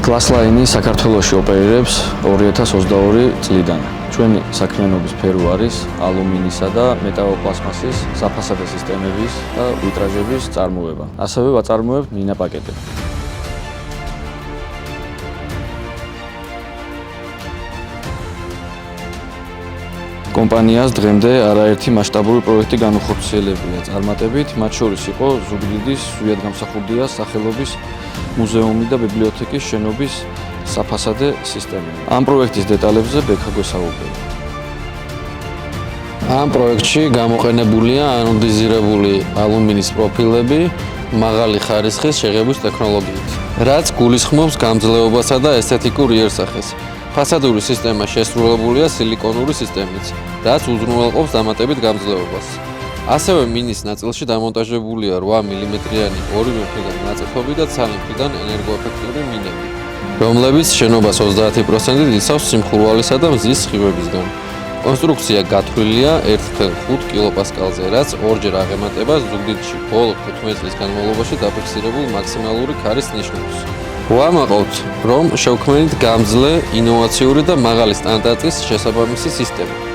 Glassline საქართველოში ოპერირებს 2022 წლიდან. ჩვენი საქმიანობის სფერო არის ალუმინისა და მეტალოპლასმასის საფასადო სისტემების და ვიტრაჟების წარმოება. ასევე ვაწარმოებთ მინაპაკეტები. კომპანიას დღემდე არაერთი მასშტაბური პროექტი განუხორციელებია წარმატებით, მათ შორის იყო ზუგდიდის სვიად-გამსახურდიას სახელობის მუზეუმი და ბიბლიოთეკის შენობის საფასადე სისტემა. ამ პროექტის დეტალებზე ბექა გვესაუბრება. ამ პროექტში გამოყენებულია ანოდიზირებული ალუმინის პროფილები მაღალი ხარისხის შეღების ტექნოლოგიით, რაც გულისხმობს გამძლეობასა და ესთეტიკურ იერსახეს. ფასადური სისტემა შესრულებულია სილიკონური სისტემით, რაც უზრუნველყოფს დამატებით გამძლეობას. ასევე მინის ნაწილში დამონტაჟებულია 8 მმ-იანი ორივე მხრიდან ნაწილობი და ცალი მხრიდან ენერგოეფექტური მინები, რომლებიც შენობას 30% იცავს სიმხურვალისა და მზის სხივებისგან. კონსტრუქცია გათვლილია 1,5 კილოპასკალზე, რაც ორჯერ აღემატება ზუგდიდში ბოლო 15 წლის განმავლობაში დაფიქსირებულ მაქსიმალური ქარის ნიშნებს. ვამაყობთ, რომ შევქმნით გამძლე, ინოვაციური და მაღალი სტანდარტის შესაბამისი სისტემა.